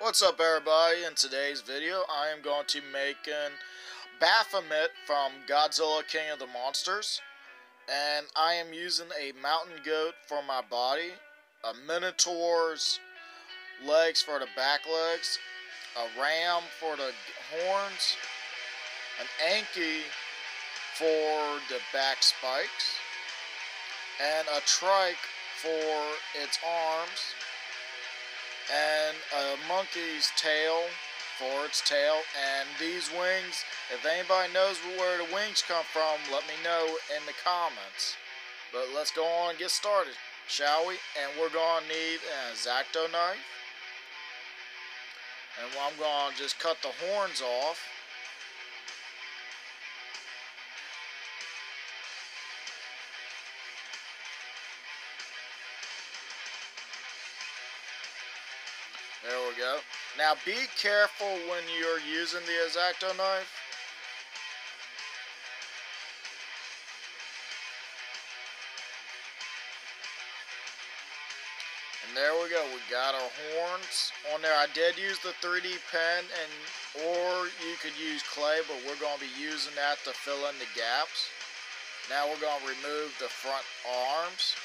What's up, everybody? In today's video I am going to make an Baphomet from Godzilla King of the Monsters, and I am using a mountain goat for my body, a Minotaur's legs for the back legs, a ram for the horns, an Anki for the back spikes, and a trike for its arms, and a monkey's tail for its tail. And these wings, if anybody knows where the wings come from, let me know in the comments. But let's go on and get started, shall we? And we're going to need an X-Acto knife, and I'm going to just cut the horns off. There we go. Now be careful when you're using the X-Acto knife. And there we go. We got our horns on there. I did use the 3D pen, or you could use clay, but we're going to be using that to fill in the gaps. Now we're going to remove the front arms,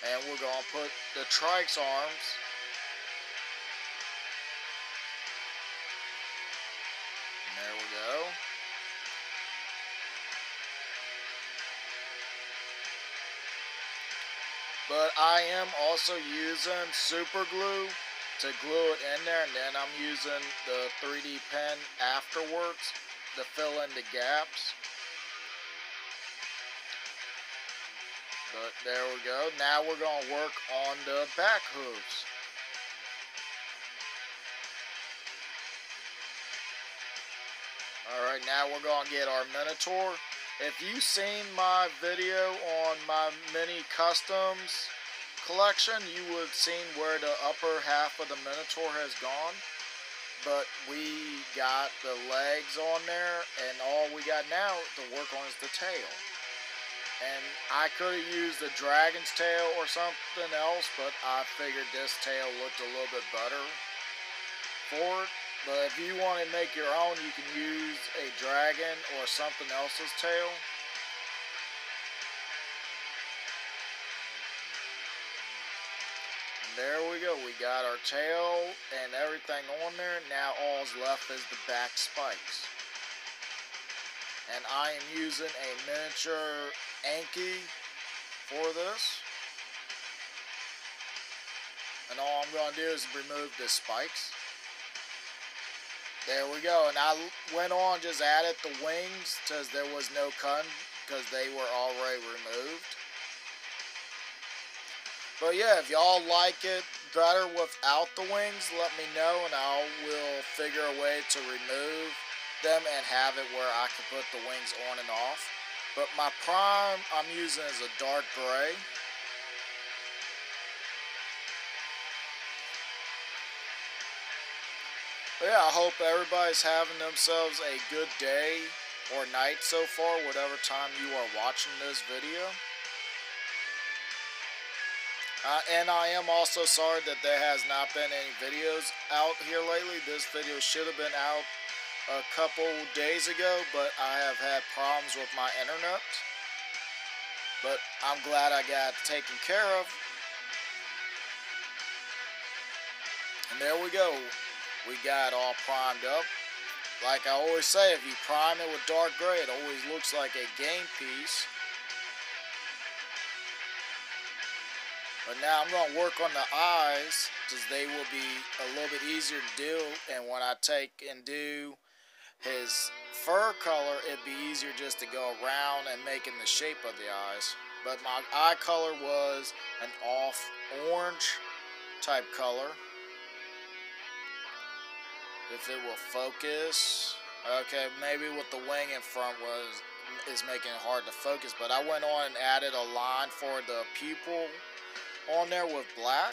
and we're going to put the trike's arms. There we go. But I am also using super glue to glue it in there, and then I'm using the 3D pen afterwards to fill in the gaps. But there we go. Now we're going to work on the back hooves. Alright, now we're going to get our Minotaur. If you've seen my video on my mini customs collection, you would have seen where the upper half of the Minotaur has gone. But we got the legs on there, and all we got now to work on is the tail. And I could have used the dragon's tail or something else, but I figured this tail looked a little bit better for it. But if you want to make your own, you can use a dragon or something else's tail. And there we go. We got our tail and everything on there. Now all's left is the back spikes. And I am using a miniature Anki for this. And all I'm going to do is remove the spikes. There we go, and I went on, just added the wings because there was no cutting because they were already removed. But yeah, if y'all like it better without the wings, let me know, and I will figure a way to remove them and have it where I can put the wings on and off. But my prime I'm using is a dark gray. But yeah, I hope everybody's having themselves a good day or night so far, whatever time you are watching this video. And I am also sorry that there has not been any videos out here lately. This video should have been out a couple days ago, but I have had problems with my internet. But I'm glad I got it taken care of. And there we go. We got it all primed up. Like I always say, if you prime it with dark gray, it always looks like a game piece. But now I'm going to work on the eyes, because they will be a little bit easier to do. And when I take and do his fur color, it'd be easier just to go around and making the shape of the eyes. But my eye color was an off orange type color. If it will focus. Okay, maybe with the wing in front is making it hard to focus, but I went on and added a line for the pupil on there with black.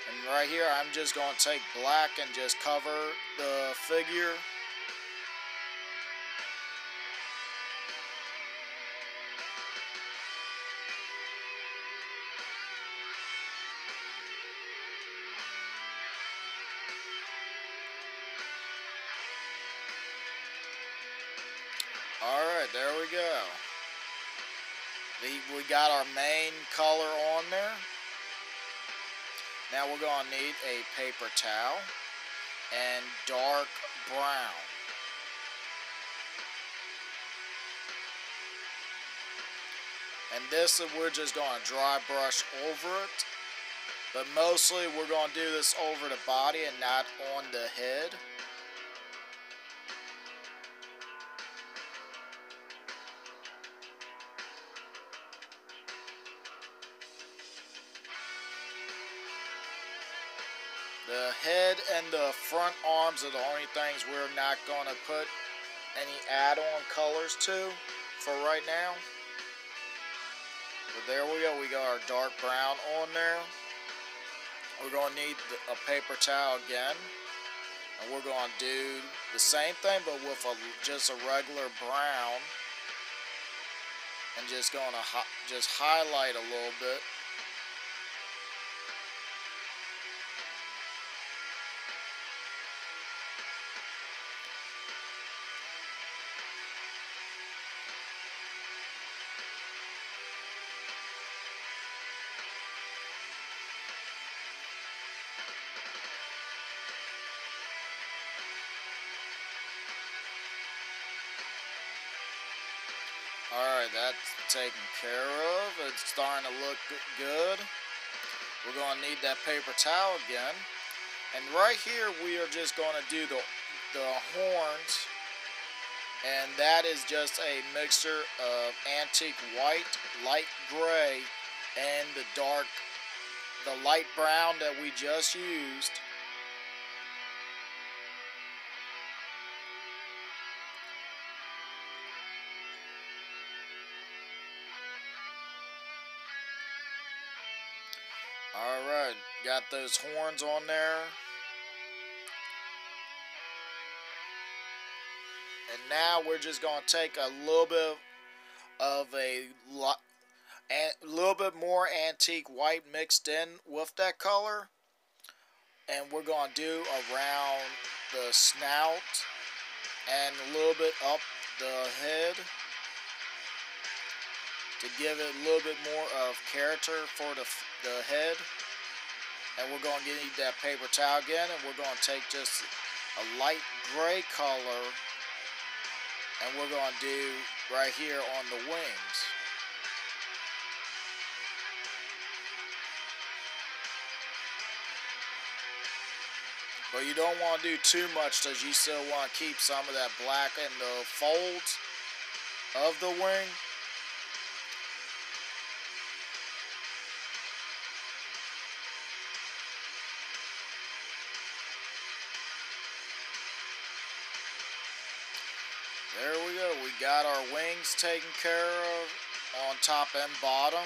And right here I'm just going to take black and just cover the figure. Alright, there we go. We got our main color on there. Now we're going to need a paper towel and dark brown. And this we're just going to dry brush over it. But mostly we're going to do this over the body and not on the head. The head and the front arms are the only things we're not going to put any add-on colors to for right now. But there we go. We got our dark brown on there. We're going to need a paper towel again. And we're going to do the same thing but with just a regular brown. And just going to just highlight a little bit. Alright, that's taken care of. It's starting to look good. We're going to need that paper towel again. And right here we are just going to do the horns. And that is just a mixture of antique white, light gray, and the light brown that we just used. Alright, got those horns on there. And now we're just going to take a little bit of a little bit more antique white mixed in with that color. And we're going to do around the snout and a little bit up the head to give it a little bit more of character for the head. And we're going to need that paper towel again, and we're going to take just a light gray color, and we're going to do right here on the wings. But you don't want to do too much because you still want to keep some of that black in the folds of the wing. There we go. We got our wings taken care of on top and bottom.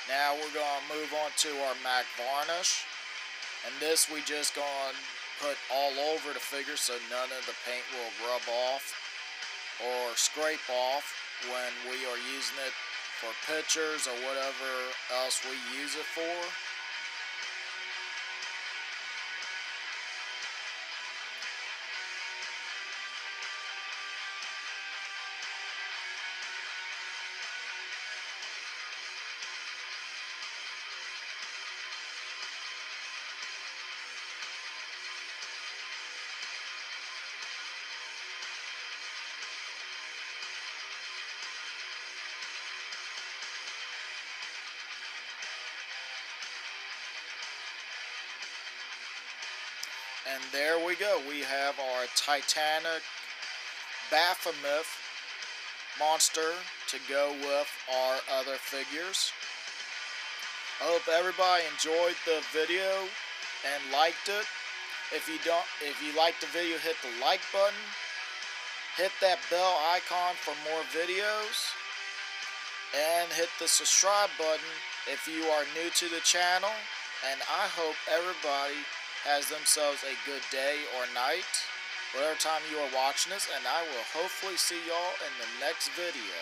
Now we're going to move on to our MAC varnish. And this we just going to put all over the figure so none of the paint will rub off or scrape off when we are using it for pictures or whatever else we use it for. And there we go. We have our Titanic Baphomet monster to go with our other figures. I hope everybody enjoyed the video and liked it. If you liked the video, hit the like button. Hit that bell icon for more videos. And hit the subscribe button if you are new to the channel. And I hope everybody has themselves a good day or night. whatever time you are watching this, and I will hopefully see y'all in the next video.